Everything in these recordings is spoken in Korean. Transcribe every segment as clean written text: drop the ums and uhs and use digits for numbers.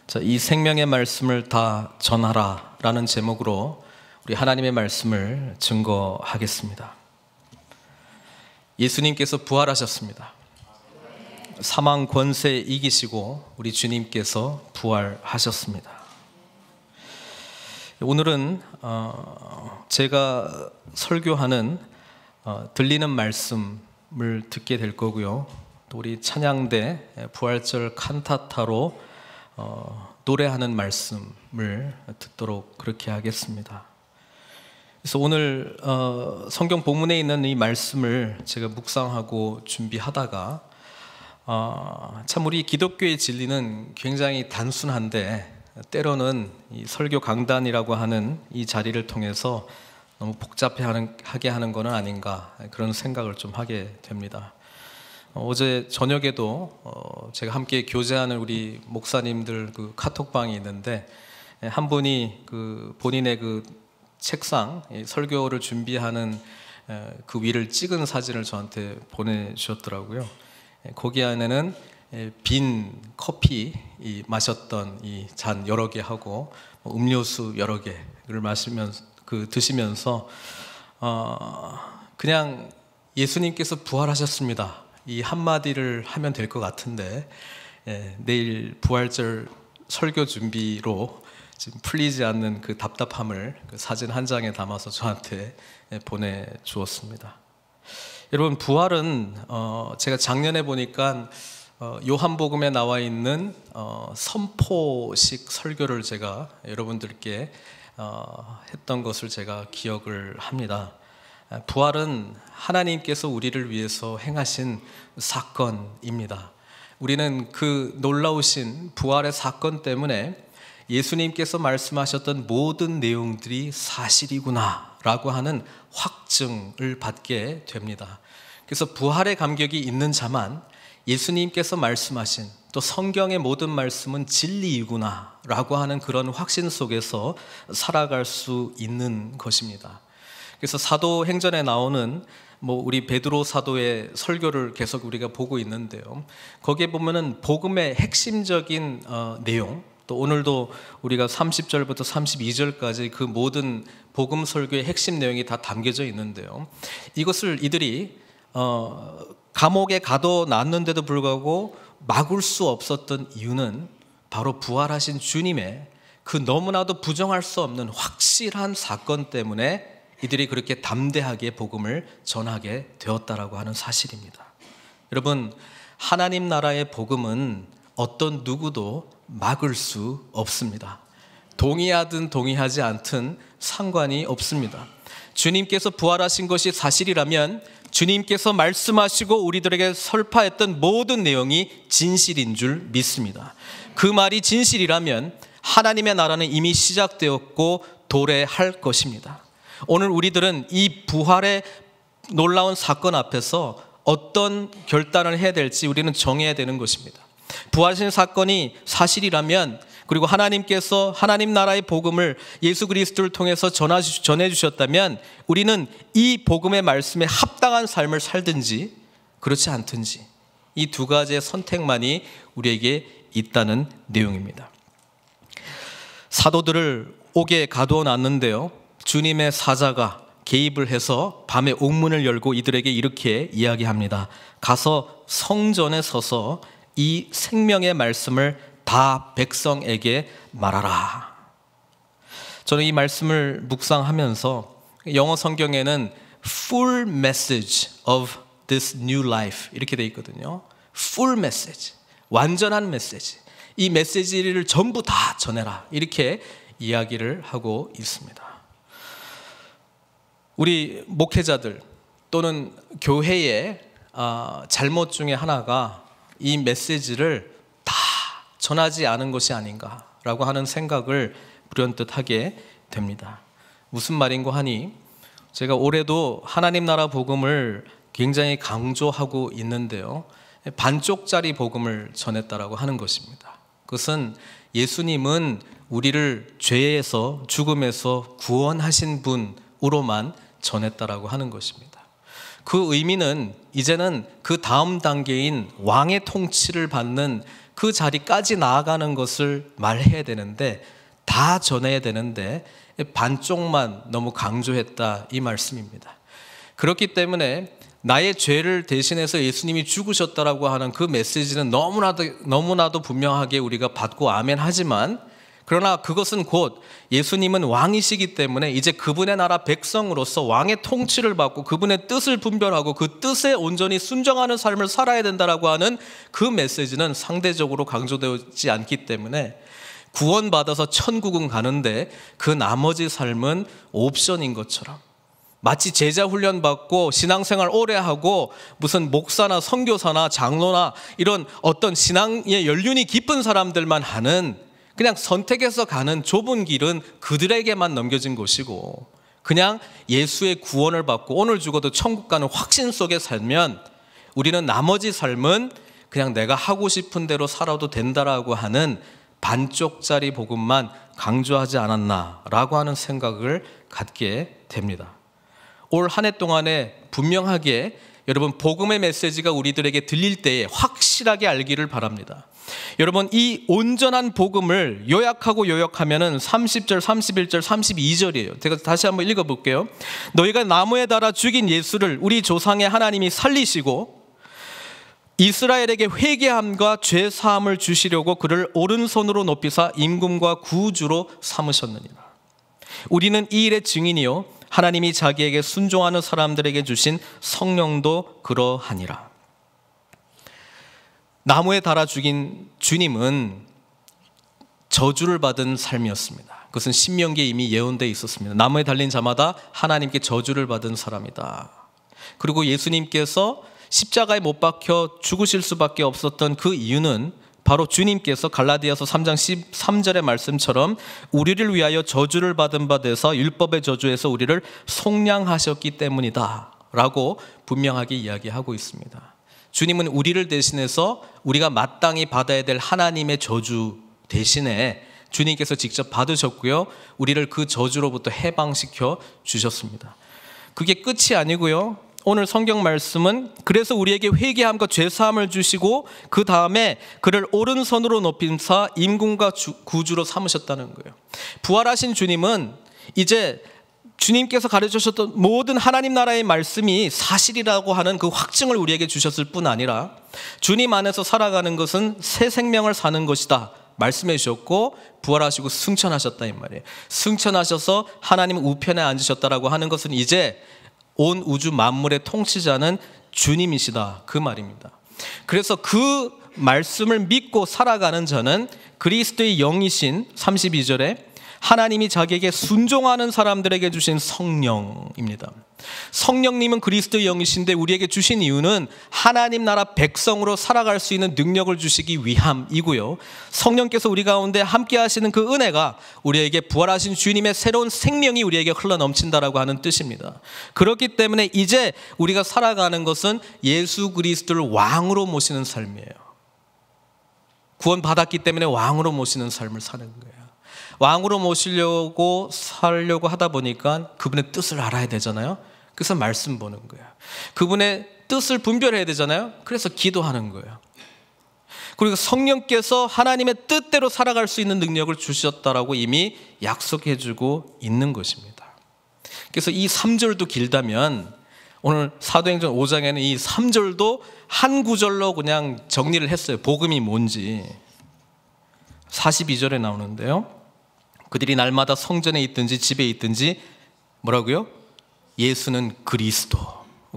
자, 이 생명의 말씀을 다 전하라 라는 제목으로 우리 하나님의 말씀을 증거하겠습니다. 예수님께서 부활하셨습니다. 사망 권세 이기시고 우리 주님께서 부활하셨습니다. 오늘은 제가 설교하는 들리는 말씀을 듣게 될 거고요. 또 우리 찬양대 부활절 칸타타로 노래하는 말씀을 듣도록 그렇게 하겠습니다. 그래서 오늘 성경 본문에 있는 이 말씀을 제가 묵상하고 준비하다가 참 우리 기독교의 진리는 굉장히 단순한데 때로는 이 설교 강단이라고 하는 이 자리를 통해서 너무 복잡하게 하는 것은 아닌가 그런 생각을 좀 하게 됩니다. 어제 저녁에도 제가 함께 교제하는 우리 목사님들 그 카톡방이 있는데 한 분이 그 본인의 그 책상 설교를 준비하는 그 위를 찍은 사진을 저한테 보내주셨더라고요. 거기 안에는 빈 커피 마셨던 이 잔 여러 개 하고 음료수 여러 개를 마시면서 드시면서 그냥 예수님께서 부활하셨습니다. 이 한마디를 하면 될 것 같은데 내일 부활절 설교 준비로 지금 풀리지 않는 그 답답함을 그 사진 한 장에 담아서 저한테 보내주었습니다. 여러분, 부활은 제가 작년에 보니까 요한복음에 나와 있는 선포식 설교를 제가 여러분들께 했던 것을 제가 기억을 합니다. 부활은 하나님께서 우리를 위해서 행하신 사건입니다. 우리는 그 놀라우신 부활의 사건 때문에 예수님께서 말씀하셨던 모든 내용들이 사실이구나 라고 하는 확증을 받게 됩니다. 그래서 부활의 감격이 있는 자만 예수님께서 말씀하신 또 성경의 모든 말씀은 진리이구나 라고 하는 그런 확신 속에서 살아갈 수 있는 것입니다. 그래서 사도행전에 나오는 우리 베드로 사도의 설교를 계속 우리가 보고 있는데요. 거기에 보면은 복음의 핵심적인 내용, 또 오늘도 우리가 30절부터 32절까지 그 모든 복음 설교의 핵심 내용이 다 담겨져 있는데요. 이것을 이들이 감옥에 가둬놨는데도 불구하고 막을 수 없었던 이유는 바로 부활하신 주님의 그 너무나도 부정할 수 없는 확실한 사건 때문에 이들이 그렇게 담대하게 복음을 전하게 되었다라고 하는 사실입니다. 여러분, 하나님 나라의 복음은 어떤 누구도 막을 수 없습니다. 동의하든 동의하지 않든 상관이 없습니다. 주님께서 부활하신 것이 사실이라면 주님께서 말씀하시고 우리들에게 설파했던 모든 내용이 진실인 줄 믿습니다. 그 말이 진실이라면 하나님의 나라는 이미 시작되었고 도래할 것입니다. 오늘 우리들은 이 부활의 놀라운 사건 앞에서 어떤 결단을 해야 될지 우리는 정해야 되는 것입니다. 부활하신 사건이 사실이라면, 그리고 하나님께서 하나님 나라의 복음을 예수 그리스도를 통해서 전해주셨다면 우리는 이 복음의 말씀에 합당한 삶을 살든지 그렇지 않든지 이 두 가지의 선택만이 우리에게 있다는 내용입니다. 사도들을 옥에 가두어 놨는데요, 주님의 사자가 개입을 해서 밤에 옥문을 열고 이들에게 이렇게 이야기합니다. 가서 성전에 서서 이 생명의 말씀을 다 백성에게 말하라. 저는 이 말씀을 묵상하면서 영어 성경에는 full message of this new life 이렇게 되어 있거든요. full message, 완전한 메시지. 이 메시지를 전부 다 전해라 이렇게 이야기를 하고 있습니다. 우리 목회자들 또는 교회의 잘못 중에 하나가 이 메시지를 다 전하지 않은 것이 아닌가라고 하는 생각을 불현듯 하게 됩니다. 무슨 말인고 하니 제가 올해도 하나님 나라 복음을 굉장히 강조하고 있는데요, 반쪽짜리 복음을 전했다라고 하는 것입니다. 그것은 예수님은 우리를 죄에서 죽음에서 구원하신 분으로만 전했다라고 하는 것입니다. 그 의미는 이제는 그 다음 단계인 왕의 통치를 받는 그 자리까지 나아가는 것을 말해야 되는데, 다 전해야 되는데 반쪽만 너무 강조했다, 이 말씀입니다. 그렇기 때문에 나의 죄를 대신해서 예수님이 죽으셨다라고 하는 그 메시지는 너무나도 분명하게 우리가 받고 아멘 하지만, 그러나 그것은 곧 예수님은 왕이시기 때문에 이제 그분의 나라 백성으로서 왕의 통치를 받고 그분의 뜻을 분별하고 그 뜻에 온전히 순종하는 삶을 살아야 된다라고 하는 그 메시지는 상대적으로 강조되지 않기 때문에 구원받아서 천국은 가는데 그 나머지 삶은 옵션인 것처럼, 마치 제자 훈련 받고 신앙생활 오래 하고 무슨 목사나 선교사나 장로나 이런 어떤 신앙의 연륜이 깊은 사람들만 하는, 그냥 선택해서 가는 좁은 길은 그들에게만 넘겨진 것이고, 그냥 예수의 구원을 받고 오늘 죽어도 천국 가는 확신 속에 살면 우리는 나머지 삶은 그냥 내가 하고 싶은 대로 살아도 된다라고 하는 반쪽짜리 복음만 강조하지 않았나라고 하는 생각을 갖게 됩니다. 올 한 해 동안에 분명하게 여러분 복음의 메시지가 우리들에게 들릴 때에 확실하게 알기를 바랍니다. 여러분, 이 온전한 복음을 요약하면은 30절, 31절, 32절이에요. 제가 다시 한번 읽어볼게요. 너희가 나무에 달아 죽인 예수를 우리 조상의 하나님이 살리시고 이스라엘에게 회개함과 죄 사함을 주시려고 그를 오른손으로 높이사 임금과 구주로 삼으셨느니라. 우리는 이 일의 증인이요 하나님이 자기에게 순종하는 사람들에게 주신 성령도 그러하니라. 나무에 달아 죽인 주님은 저주를 받은 삶이었습니다. 그것은 신명기에 이미 예언되어 있었습니다. 나무에 달린 자마다 하나님께 저주를 받은 사람이다. 그리고 예수님께서 십자가에 못 박혀 죽으실 수밖에 없었던 그 이유는 바로 주님께서 갈라디아서 3장 13절의 말씀처럼 우리를 위하여 저주를 받은 바 되서 율법의 저주에서 우리를 속량하셨기 때문이다 라고 분명하게 이야기하고 있습니다. 주님은 우리를 대신해서 우리가 마땅히 받아야 될 하나님의 저주 대신에 주님께서 직접 받으셨고요, 우리를 그 저주로부터 해방시켜 주셨습니다. 그게 끝이 아니고요, 오늘 성경 말씀은 그래서 우리에게 회개함과 죄사함을 주시고 그 다음에 그를 오른손으로 높임사 임금과 구주로 삼으셨다는 거예요. 부활하신 주님은 이제 주님께서 가르쳐주셨던 모든 하나님 나라의 말씀이 사실이라고 하는 그 확증을 우리에게 주셨을 뿐 아니라 주님 안에서 살아가는 것은 새 생명을 사는 것이다 말씀해 주셨고, 부활하시고 승천하셨다 이 말이에요. 승천하셔서 하나님 우편에 앉으셨다라고 하는 것은 이제 온 우주 만물의 통치자는 주님이시다 그 말입니다. 그래서 그 말씀을 믿고 살아가는 자는 그리스도의 영이신 32절에 하나님이 자기에게 순종하는 사람들에게 주신 성령입니다. 성령님은 그리스도의 영이신데 우리에게 주신 이유는 하나님 나라 백성으로 살아갈 수 있는 능력을 주시기 위함이고요, 성령께서 우리 가운데 함께 하시는 그 은혜가 우리에게 부활하신 주님의 새로운 생명이 우리에게 흘러넘친다라고 하는 뜻입니다. 그렇기 때문에 이제 우리가 살아가는 것은 예수 그리스도를 왕으로 모시는 삶이에요. 구원받았기 때문에 왕으로 모시는 삶을 사는 거예요. 왕으로 모시려고 살려고 하다 보니까 그분의 뜻을 알아야 되잖아요. 그래서 말씀 보는 거예요. 그분의 뜻을 분별해야 되잖아요. 그래서 기도하는 거예요. 그리고 성령께서 하나님의 뜻대로 살아갈 수 있는 능력을 주셨다라고 이미 약속해 주고 있는 것입니다. 그래서 이 3절도 길다면 오늘 사도행전 5장에는 이 3절도 한 구절로 그냥 정리를 했어요. 복음이 뭔지. 42절에 나오는데요, 그들이 날마다 성전에 있든지 집에 있든지 뭐라고요? 예수는 그리스도.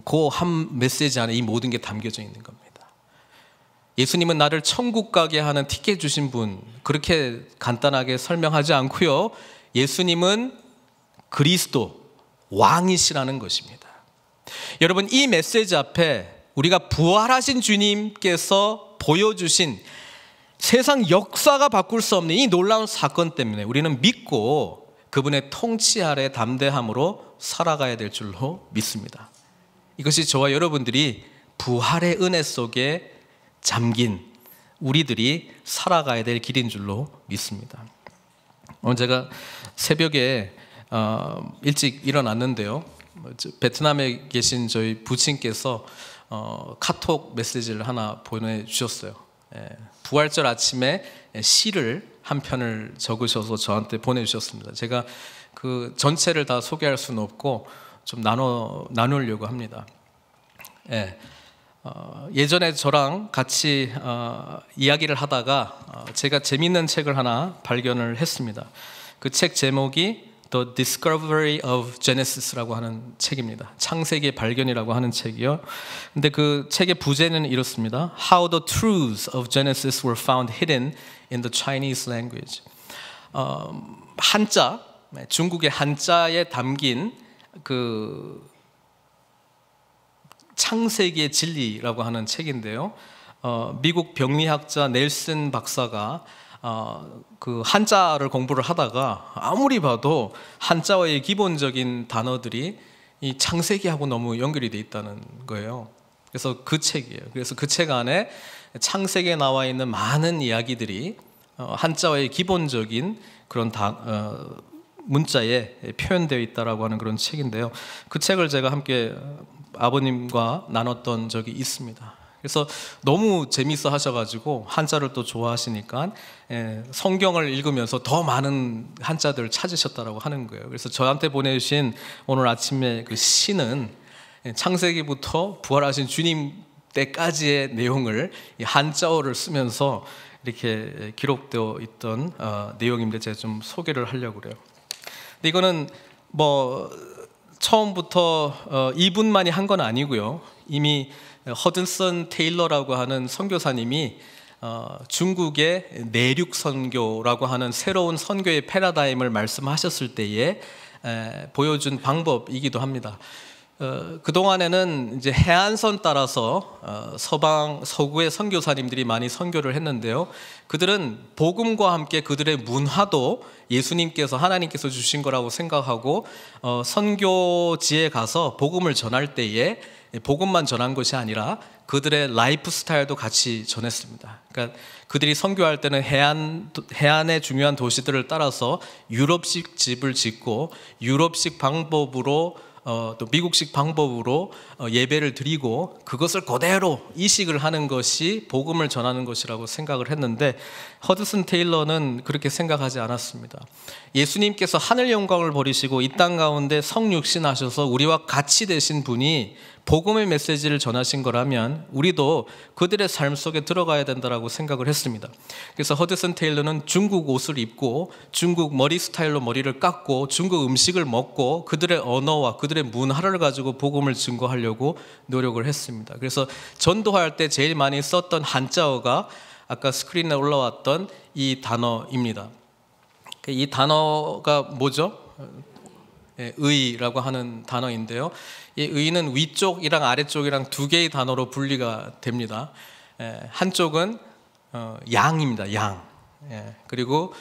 그 한 메시지 안에 이 모든 게 담겨져 있는 겁니다. 예수님은 나를 천국 가게 하는 티켓 주신 분, 그렇게 간단하게 설명하지 않고요, 예수님은 그리스도, 왕이시라는 것입니다. 여러분, 이 메시지 앞에 우리가 부활하신 주님께서 보여주신 세상 역사가 바꿀 수 없는 이 놀라운 사건 때문에 우리는 믿고 그분의 통치 아래 담대함으로 살아가야 될 줄로 믿습니다. 이것이 저와 여러분들이 부활의 은혜 속에 잠긴 우리들이 살아가야 될 길인 줄로 믿습니다. 오늘 제가 새벽에 일찍 일어났는데요, 베트남에 계신 저희 부친께서 카톡 메시지를 하나 보내주셨어요. 부활절 아침에 시를 한 편을 적으셔서 저한테 보내주셨습니다. 제가 그 전체를 다 소개할 수는 없고 좀 나누려고 합니다. 예전에 저랑 같이 이야기를 하다가 제가 재밌는 책을 하나 발견을 했습니다. 그 책 제목이 The Discovery of Genesis라고 하는 책입니다. 창세기의 발견이라고 하는 책이요. 근데 그 책의 부제는 이렇습니다. How the truths of Genesis were found hidden in the Chinese language. 한자, 중국의 한자에 담긴 그 창세기의 진리라고 하는 책인데요. 미국 병리학자 넬슨 박사가 그 한자를 공부를 하다가 아무리 봐도 한자어의 기본적인 단어들이 이 창세기하고 너무 연결이 돼 있다는 거예요. 그래서 그 책이에요. 그래서 그 책 안에 창세기에 나와 있는 많은 이야기들이 한자어의 기본적인 그런 문자에 표현되어 있다라고 하는 그런 책인데요. 그 책을 제가 함께 아버님과 나눴던 적이 있습니다. 그래서 너무 재밌어 하셔가지고 한자를 또 좋아하시니까 성경을 읽으면서 더 많은 한자들을 찾으셨다라고 하는 거예요. 그래서 저한테 보내주신 오늘 아침에 그 시는 창세기부터 부활하신 주님 때까지의 내용을 한자어를 쓰면서 이렇게 기록되어 있던 내용인데 제가 좀 소개를 하려고 그래요. 근데 이거는 뭐 처음부터 이분만이 한 건 아니고요. 이미 허든슨 테일러라고 하는 선교사님이 중국의 내륙 선교라고 하는 새로운 선교의 패러다임을 말씀하셨을 때에 보여준 방법이기도 합니다. 그동안에는 이제 해안선 따라서 서구의 선교사님들이 많이 선교를 했는데요. 그들은 복음과 함께 그들의 문화도 예수님께서 하나님께서 주신 거라고 생각하고 선교지에 가서 복음을 전할 때에 복음만 전한 것이 아니라 그들의 라이프 스타일도 같이 전했습니다. 그러니까 그들이 선교할 때는 해안의 중요한 도시들을 따라서 유럽식 집을 짓고 유럽식 방법으로 또 미국식 방법으로 예배를 드리고 그것을 그대로 이식을 하는 것이 복음을 전하는 것이라고 생각을 했는데 허드슨 테일러는 그렇게 생각하지 않았습니다. 예수님께서 하늘 영광을 버리시고 이 땅 가운데 성육신하셔서 우리와 같이 되신 분이 복음의 메시지를 전하신 거라면 우리도 그들의 삶 속에 들어가야 된다라고 생각을 했습니다. 그래서 허드슨 테일러는 중국 옷을 입고 중국 머리 스타일로 머리를 깎고 중국 음식을 먹고 그들의 언어와 그들의 문화를 가지고 복음을 증거하려고 노력을 했습니다. 그래서 전도할 때 제일 많이 썼던 한자어가 아까 스크린에 올라왔던 이 단어입니다. 이 단어가 뭐죠? 의라고 하는 단어인데요. 이 의는 위쪽이랑 아래쪽이랑 두 개의 단어로 분리가 됩니다. 한쪽은 양입니다. 양. 그리고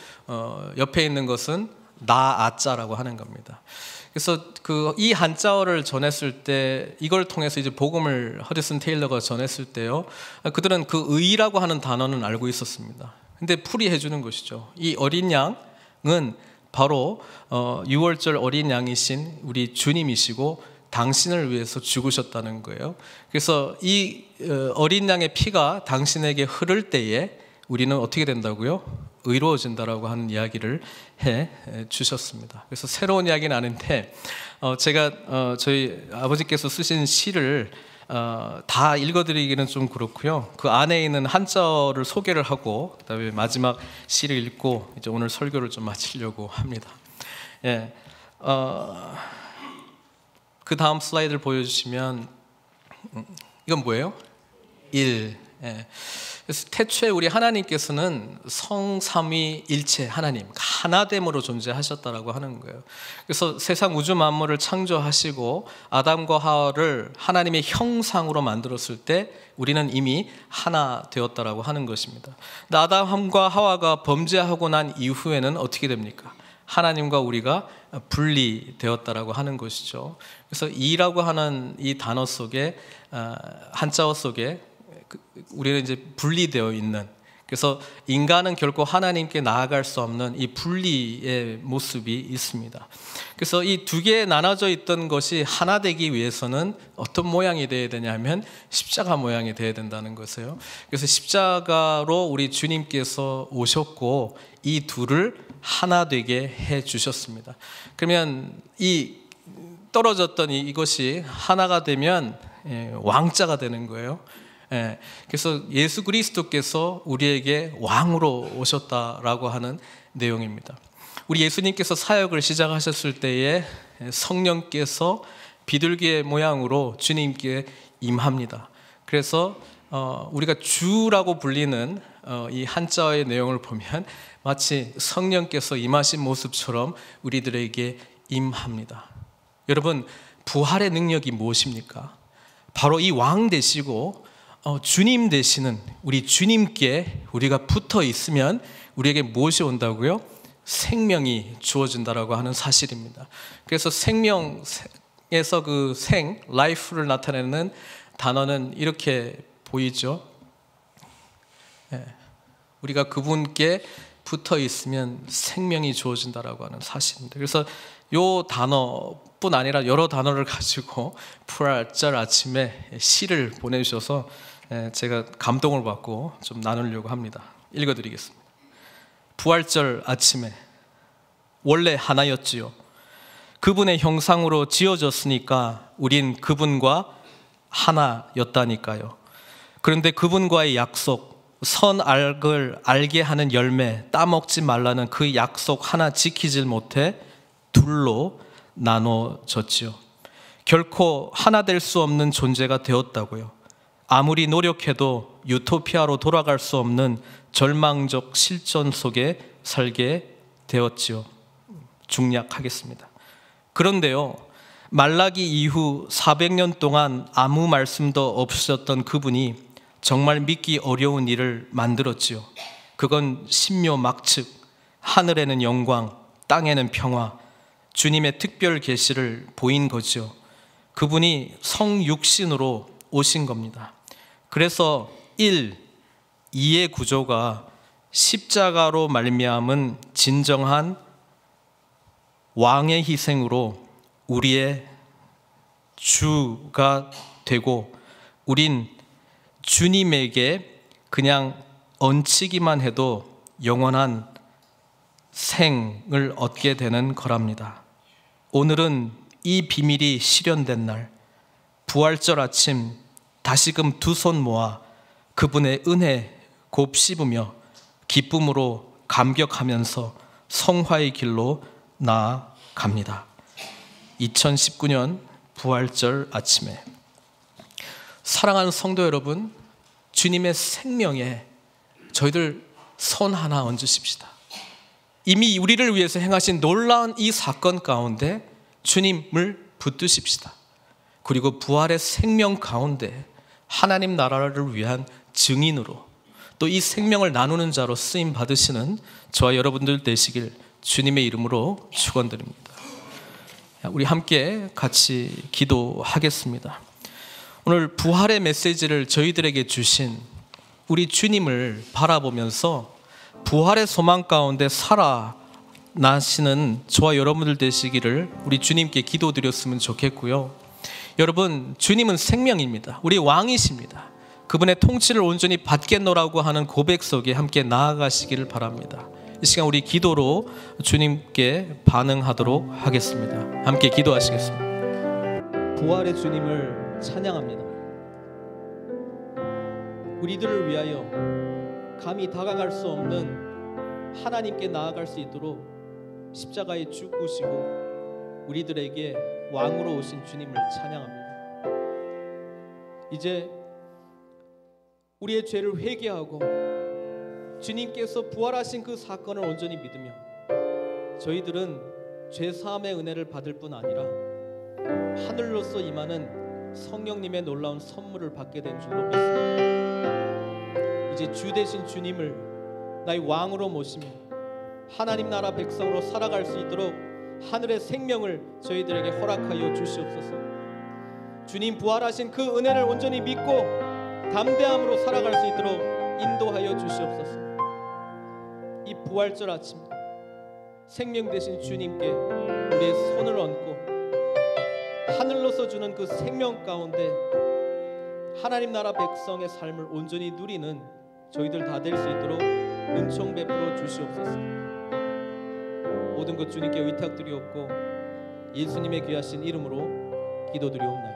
옆에 있는 것은 나아자라고 하는 겁니다. 그래서 이 한자어를 전했을 때 이걸 통해서 이제 복음을 허드슨 테일러가 전했을 때요. 그들은 그 의라고 하는 단어는 알고 있었습니다. 근데 풀이해 주는 것이죠. 이 어린 양은 바로 6월절 어린 양이신 우리 주님이시고 당신을 위해서 죽으셨다는 거예요. 그래서 이 어린 양의 피가 당신에게 흐를 때에 우리는 어떻게 된다고요? 의로워진다라고 하는 이야기를 해 주셨습니다. 그래서 새로운 이야기는 아닌데 제가 저희 아버지께서 쓰신 시를 다 읽어드리기는 좀 그렇고요. 그 안에 있는 한자어를 소개를 하고 그다음에 마지막 시를 읽고 이제 오늘 설교를 좀 마치려고 합니다. 그 다음 슬라이드를 보여주시면 이건 뭐예요? 1. 그래서 태초에 우리 하나님께서는 성삼위일체 하나님 하나됨으로 존재하셨다라고 하는 거예요. 그래서 세상 우주 만물을 창조하시고 아담과 하와를 하나님의 형상으로 만들었을 때 우리는 이미 하나 되었다라고 하는 것입니다. 근데 아담과 하와가 범죄하고 난 이후에는 어떻게 됩니까? 하나님과 우리가 분리되었다라고 하는 것이죠. 그래서 이라고 하는 이 단어 속에 한자어 속에 우리는 이제 분리되어 있는 그래서 인간은 결코 하나님께 나아갈 수 없는 이 분리의 모습이 있습니다. 그래서 이 두 개에 나눠져 있던 것이 하나 되기 위해서는 어떤 모양이 되어야 되냐면 십자가 모양이 되어야 된다는 것이에요. 그래서 십자가로 우리 주님께서 오셨고 이 둘을 하나 되게 해 주셨습니다. 그러면 이 떨어졌던 이것이 하나가 되면 왕자가 되는 거예요. 그래서 예수 그리스도께서 우리에게 왕으로 오셨다라고 하는 내용입니다. 우리 예수님께서 사역을 시작하셨을 때에 성령께서 비둘기의 모양으로 주님께 임합니다. 그래서 우리가 주라고 불리는 이 한자어의 내용을 보면 마치 성령께서 임하신 모습처럼 우리들에게 임합니다. 여러분, 부활의 능력이 무엇입니까? 바로 이 왕 되시고 주님 되시는 우리 주님께 우리가 붙어 있으면 우리에게 무엇이 온다고요? 생명이 주어진다라고 하는 사실입니다. 그래서 생명에서 그 생, life를 나타내는 단어는 이렇게 보이죠. 우리가 그분께 붙어 있으면 생명이 주어진다라고 하는 사실입니다. 그래서 이 단어뿐 아니라 여러 단어를 가지고 부활절 아침에 시를 보내주셔서 제가 감동을 받고 좀 나누려고 합니다. 읽어드리겠습니다. 부활절 아침에 원래 하나였지요. 그분의 형상으로 지어졌으니까 우린 그분과 하나였다니까요. 그런데 그분과의 약속, 선악을 알게 하는 열매, 따먹지 말라는 그 약속 하나 지키질 못해 둘로 나눠졌지요. 결코 하나 될 수 없는 존재가 되었다고요. 아무리 노력해도 유토피아로 돌아갈 수 없는 절망적 실존 속에 살게 되었지요. 중략하겠습니다. 그런데요, 말라기 이후 400년 동안 아무 말씀도 없으셨던 그분이 정말 믿기 어려운 일을 만들었지요. 그건 신묘막측, 하늘에는 영광, 땅에는 평화, 주님의 특별 계시를 보인 거죠. 그분이 성육신으로 오신 겁니다. 그래서 1, 2의 구조가 십자가로 말미암은 진정한 왕의 희생으로 우리의 주가 되고, 우린 주님에게 그냥 얹히기만 해도 영원한 생을 얻게 되는 거랍니다. 오늘은 이 비밀이 실현된 날, 부활절 아침 다시금 두 손 모아 그분의 은혜 곱씹으며 기쁨으로 감격하면서 성화의 길로 나아갑니다. 2019년 부활절 아침에 사랑하는 성도 여러분, 주님의 생명에 저희들 손 하나 얹으십시다. 이미 우리를 위해서 행하신 놀라운 이 사건 가운데 주님을 붙드십시다. 그리고 부활의 생명 가운데 하나님 나라를 위한 증인으로 또 이 생명을 나누는 자로 쓰임 받으시는 저와 여러분들 되시길 주님의 이름으로 축원드립니다. 우리 함께 같이 기도하겠습니다. 오늘 부활의 메시지를 저희들에게 주신 우리 주님을 바라보면서 부활의 소망 가운데 살아나시는 저와 여러분들 되시기를 우리 주님께 기도드렸으면 좋겠고요. 여러분, 주님은 생명입니다. 우리 왕이십니다. 그분의 통치를 온전히 받겠노라고 하는 고백 속에 함께 나아가시기를 바랍니다. 이 시간 우리 기도로 주님께 반응하도록 하겠습니다. 함께 기도하시겠습니다. 부활의 주님을 찬양합니다. 우리들을 위하여 감히 다가갈 수 없는 하나님께 나아갈 수 있도록 십자가에 죽으시고 우리들에게 왕으로 오신 주님을 찬양합니다. 이제 우리의 죄를 회개하고 주님께서 부활하신 그 사건을 온전히 믿으며 저희들은 죄사함의 은혜를 받을 뿐 아니라 하늘로서 임하는 성령님의 놀라운 선물을 받게 된 줄로 믿습니다. 이제 주 되신 주님을 나의 왕으로 모시며 하나님 나라 백성으로 살아갈 수 있도록 하늘의 생명을 저희들에게 허락하여 주시옵소서. 주님 부활하신 그 은혜를 온전히 믿고 담대함으로 살아갈 수 있도록 인도하여 주시옵소서. 이 부활절 아침 생명 되신 주님께 우리의 손을 얹고 하늘로서 주는 그 생명 가운데 하나님 나라 백성의 삶을 온전히 누리는 저희들 다 될 수 있도록 은총 베풀어 주시옵소서. 모든 것 주님께 의탁드리옵고 예수님의 귀하신 이름으로 기도드리옵나이다.